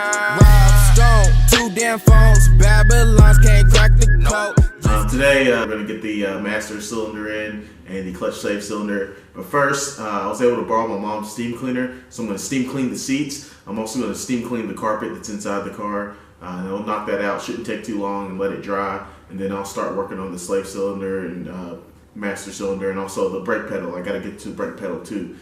Rob Stone, 2 damn phones, Babylons can't crack the code. Today we're going to get the master cylinder in and the clutch safe cylinder. But first, I was able to borrow my mom's steam cleaner, so I'm going to steam clean the seats. I'm also going to steam clean the carpet that's inside the car. And I'll knock that out, shouldn't take too long, and let it dry. And then I'll start working on the slave cylinder and master cylinder, and also the brake pedal. I got to get to the brake pedal too.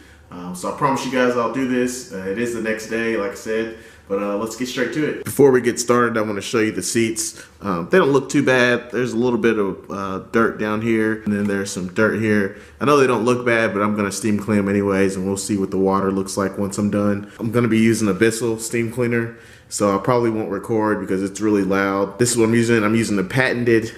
So I promise you guys I'll do this. It is the next day, like I said, but let's get straight to it. Before we get started, I want to show you the seats. They don't look too bad. There's a little bit of dirt down here, and then there's some dirt here. I know they don't look bad, but I'm going to steam clean them anyways, and we'll see what the water looks like once I'm done. I'm going to be using a Bissell steam cleaner, so I probably won't record because it's really loud. This is what I'm using. I'm using the patented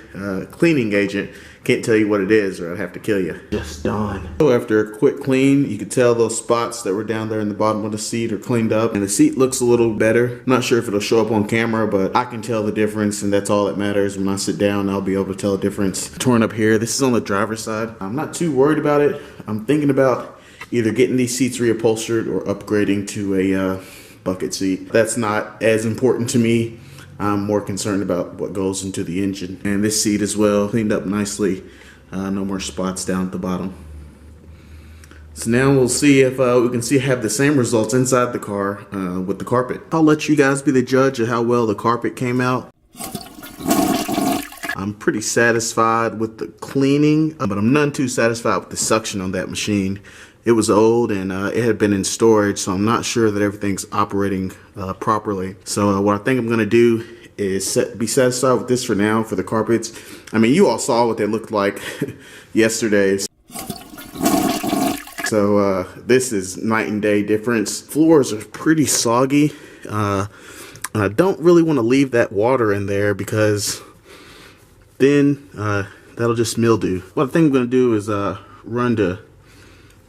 cleaning agent. Can't tell you what it is or I'd have to kill you. Just done. So after a quick clean, you can tell those spots that were down there in the bottom of the seat are cleaned up, and the seat looks a little better. I'm not sure if it'll show up on camera, but I can tell the difference, and that's all that matters. When I sit down, I'll be able to tell the difference. Torn up here. This is on the driver's side. I'm not too worried about it. I'm thinking about either getting these seats reupholstered or upgrading to a bucket seat. That's not as important to me. I'm more concerned about what goes into the engine. And this seat as well, cleaned up nicely. No more spots down at the bottom. So now we'll see if we can have the same results inside the car with the carpet. I'll let you guys be the judge of how well the carpet came out. I'm pretty satisfied with the cleaning, but I'm none too satisfied with the suction on that machine. It was old and it had been in storage, so I'm not sure that everything's operating properly. So what I think I'm gonna do is be satisfied with this for now for the carpets. I mean, you all saw what they looked like yesterday. So this is night and day difference. Floors are pretty soggy. I don't really want to leave that water in there because then that'll just mildew. What I think I'm gonna do is run to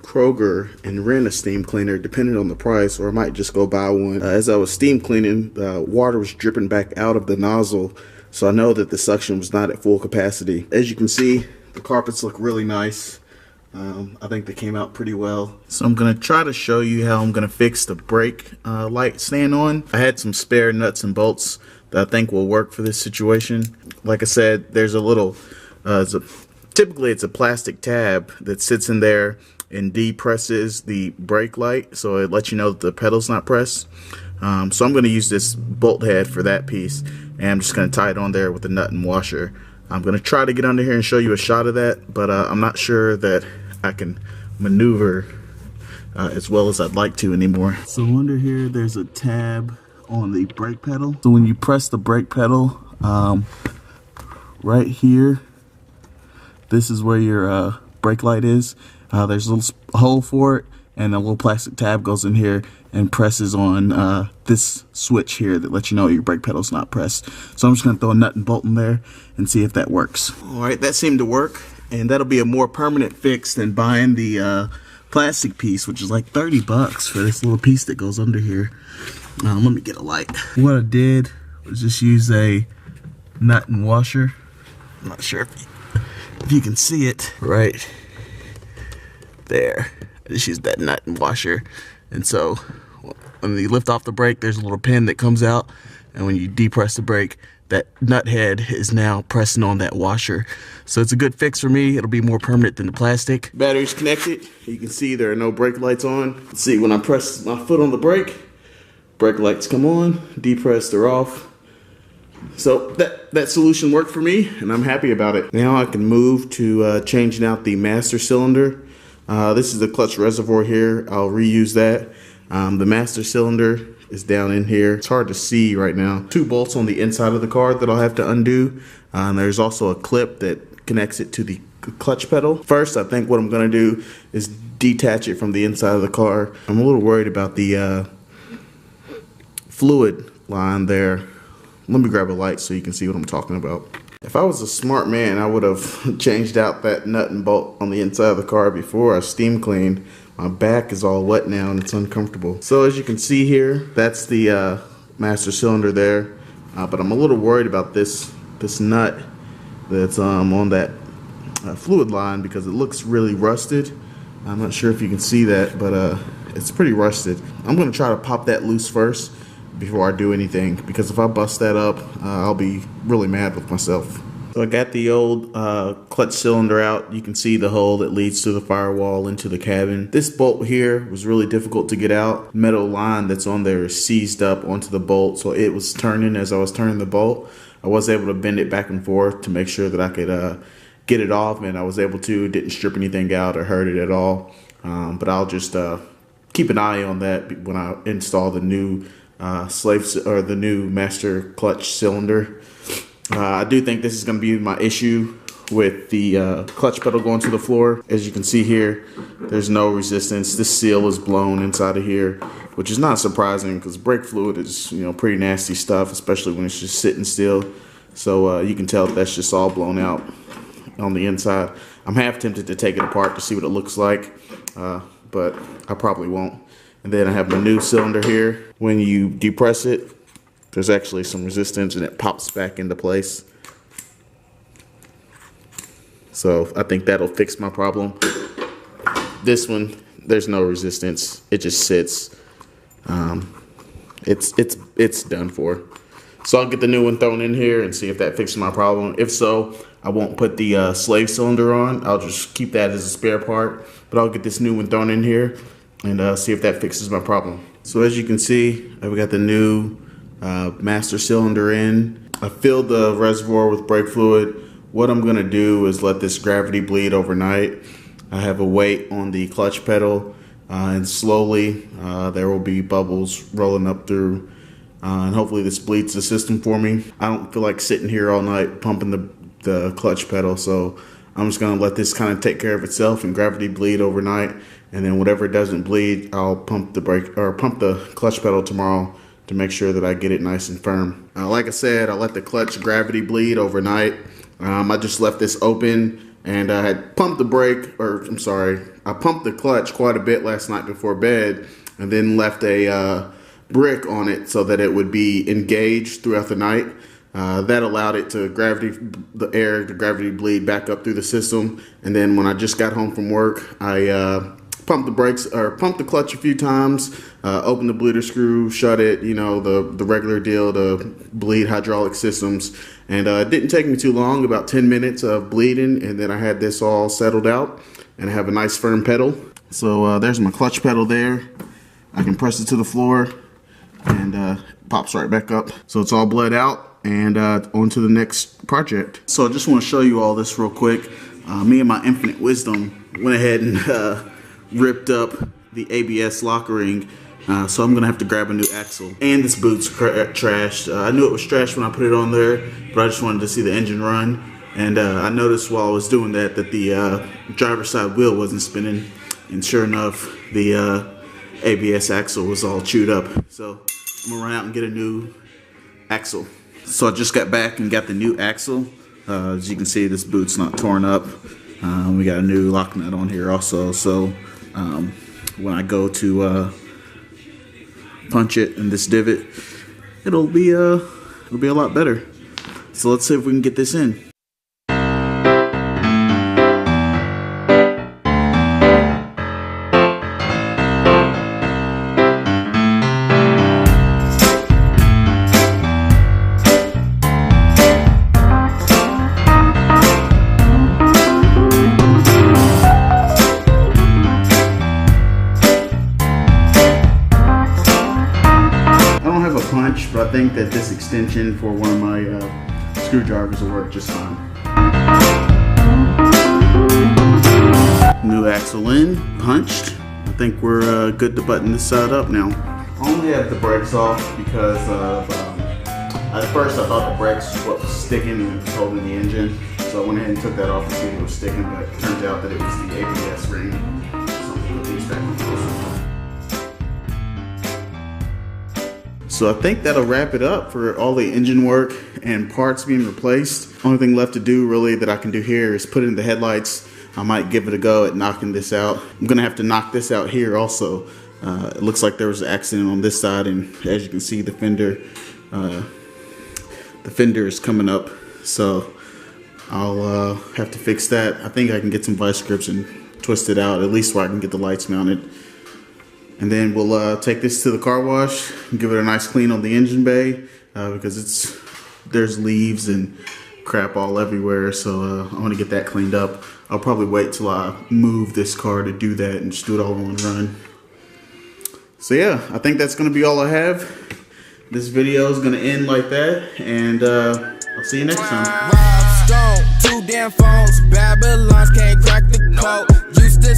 Kroger and rent a steam cleaner depending on the price, or I might just go buy one. As I was steam cleaning, water was dripping back out of the nozzle, so I know that the suction was not at full capacity. As you can see, the carpets look really nice. I think they came out pretty well. So I'm gonna try to show you how I'm gonna fix the brake light stand on. I had some spare nuts and bolts that I think will work for this situation. Like I said, there's a little typically it's a plastic tab that sits in there and depresses the brake light, so it lets you know that the pedal's not pressed. So I'm going to use this bolt head for that piece, and I'm just going to tie it on there with a nut and washer. I'm going to try to get under here and show you a shot of that, but I'm not sure that I can maneuver as well as I'd like to anymore. So under here there's a tab on the brake pedal. So when you press the brake pedal, right here, this is where your brake light is. There's a little hole for it, and a little plastic tab goes in here and presses on this switch here that lets you know your brake pedal's not pressed. So I'm just going to throw a nut and bolt in there and see if that works. Alright, that seemed to work, and that'll be a more permanent fix than buying the plastic piece, which is like 30 bucks for this little piece that goes under here. Let me get a light. What I did was just use a nut and washer. I'm not sure if you can see it right there. I just used that nut and washer, and so when you lift off the brake, there's a little pin that comes out, and when you depress the brake, that nut head is now pressing on that washer. So it's a good fix for me. It'll be more permanent than the plastic. Battery's connected. You can see there are no brake lights on. Let's see, when I press my foot on the brake lights come on, depress, they're off. So that solution worked for me, and I'm happy about it. Now I can move to changing out the master cylinder. This is the clutch reservoir here. I'll reuse that. The master cylinder is down in here. It's hard to see right now. 2 bolts on the inside of the car that I'll have to undo. And there's also a clip that connects it to the clutch pedal. First, I think what I'm gonna do is detach it from the inside of the car. I'm a little worried about the fluid line there. Let me grab a light so you can see what I'm talking about. If I was a smart man, I would have changed out that nut and bolt on the inside of the car before I steam cleaned. My back is all wet now and it's uncomfortable. So as you can see here, that's the master cylinder there. But I'm a little worried about this nut that's on that fluid line because it looks really rusted. I'm not sure if you can see that, but it's pretty rusted. I'm going to try to pop that loose first before I do anything, because if I bust that up, I'll be really mad with myself. So I got the old clutch cylinder out. You can see the hole that leads to the firewall into the cabin. This bolt here was really difficult to get out. Metal line that's on there is seized up onto the bolt, so it was turning as I was turning the bolt. I was able to bend it back and forth to make sure that I could get it off, and I was able to. Didn't strip anything out or hurt it at all. But I'll just keep an eye on that when I install the new the new master clutch cylinder. I do think this is going to be my issue with the clutch pedal going to the floor. As you can see here, there's no resistance. This seal is blown inside of here, which is not surprising because brake fluid is, pretty nasty stuff, especially when it's just sitting still. So you can tell that's just all blown out on the inside. I'm half tempted to take it apart to see what it looks like, but I probably won't. And then I have my new cylinder here. When you depress it, there's actually some resistance and it pops back into place. So I think that'll fix my problem. This one, there's no resistance. It just sits. It's done for. So I'll get the new one thrown in here and see if that fixes my problem. If so, I won't put the slave cylinder on. I'll just keep that as a spare part. But I'll get this new one thrown in here and see if that fixes my problem. So as you can see, I've got the new master cylinder in. I filled the reservoir with brake fluid. What I'm gonna do is let this gravity bleed overnight. I have a weight on the clutch pedal and slowly there will be bubbles rolling up through and hopefully this bleeds the system for me. I don't feel like sitting here all night pumping the clutch pedal, so I'm just gonna let this kind of take care of itself and gravity bleed overnight, and then whatever doesn't bleed, I'll pump the clutch pedal tomorrow to make sure that I get it nice and firm. Like I said, I let the clutch gravity bleed overnight. I just left this open and I had pumped I pumped the clutch quite a bit last night before bed and then left a brick on it so that it would be engaged throughout the night. That allowed it to the gravity bleed back up through the system. And then when I just got home from work, I pumped the clutch a few times, opened the bleeder screw, shut it, the regular deal to bleed hydraulic systems. And it didn't take me too long, about 10 minutes of bleeding, and then I had this all settled out and I have a nice firm pedal. So there's my clutch pedal there. I can press it to the floor and it pops right back up. So it's all bled out and on to the next project. So I just want to show you all this real quick. Me and my infinite wisdom went ahead and ripped up the ABS lock ring, so I'm gonna have to grab a new axle. And this boot's trashed. I knew it was trashed when I put it on there, but I just wanted to see the engine run. And I noticed while I was doing that the driver's side wheel wasn't spinning, and sure enough, the ABS axle was all chewed up. So I'm gonna run out and get a new axle. So I just got back and got the new axle. As you can see, this boot's not torn up. We got a new lock nut on here also, so when I go to punch it in this divot, it'll be a lot better. So let's see if we can get this in. But I think that this extension for one of my screwdrivers will work just fine. New axle in, punched. I think we're good to button this side up now. I only have the brakes off because of, at first I thought the brakes was what was sticking and it was holding the engine. So I went ahead and took that off to see if it was sticking, but it turns out that it was the ABS ring. So I'm gonna put these back on closer. So I think that'll wrap it up for all the engine work and parts being replaced. Only thing left to do really that I can do here is put in the headlights. I might give it a go at knocking this out. I'm gonna have to knock this out here also. It looks like there was an accident on this side, and as you can see, the fender is coming up. So I'll have to fix that. I think I can get some vice grips and twist it out, at least where I can get the lights mounted. And then we'll take this to the car wash and give it a nice clean on the engine bay because there's leaves and crap all everywhere. So I want to get that cleaned up. I'll probably wait till I move this car to do that and just do it all in one run. So yeah, I think that's going to be all I have. This video is going to end like that, and I'll see you next time. Rob Stone, 2 damn phones, Babylons can't crack the code. Used to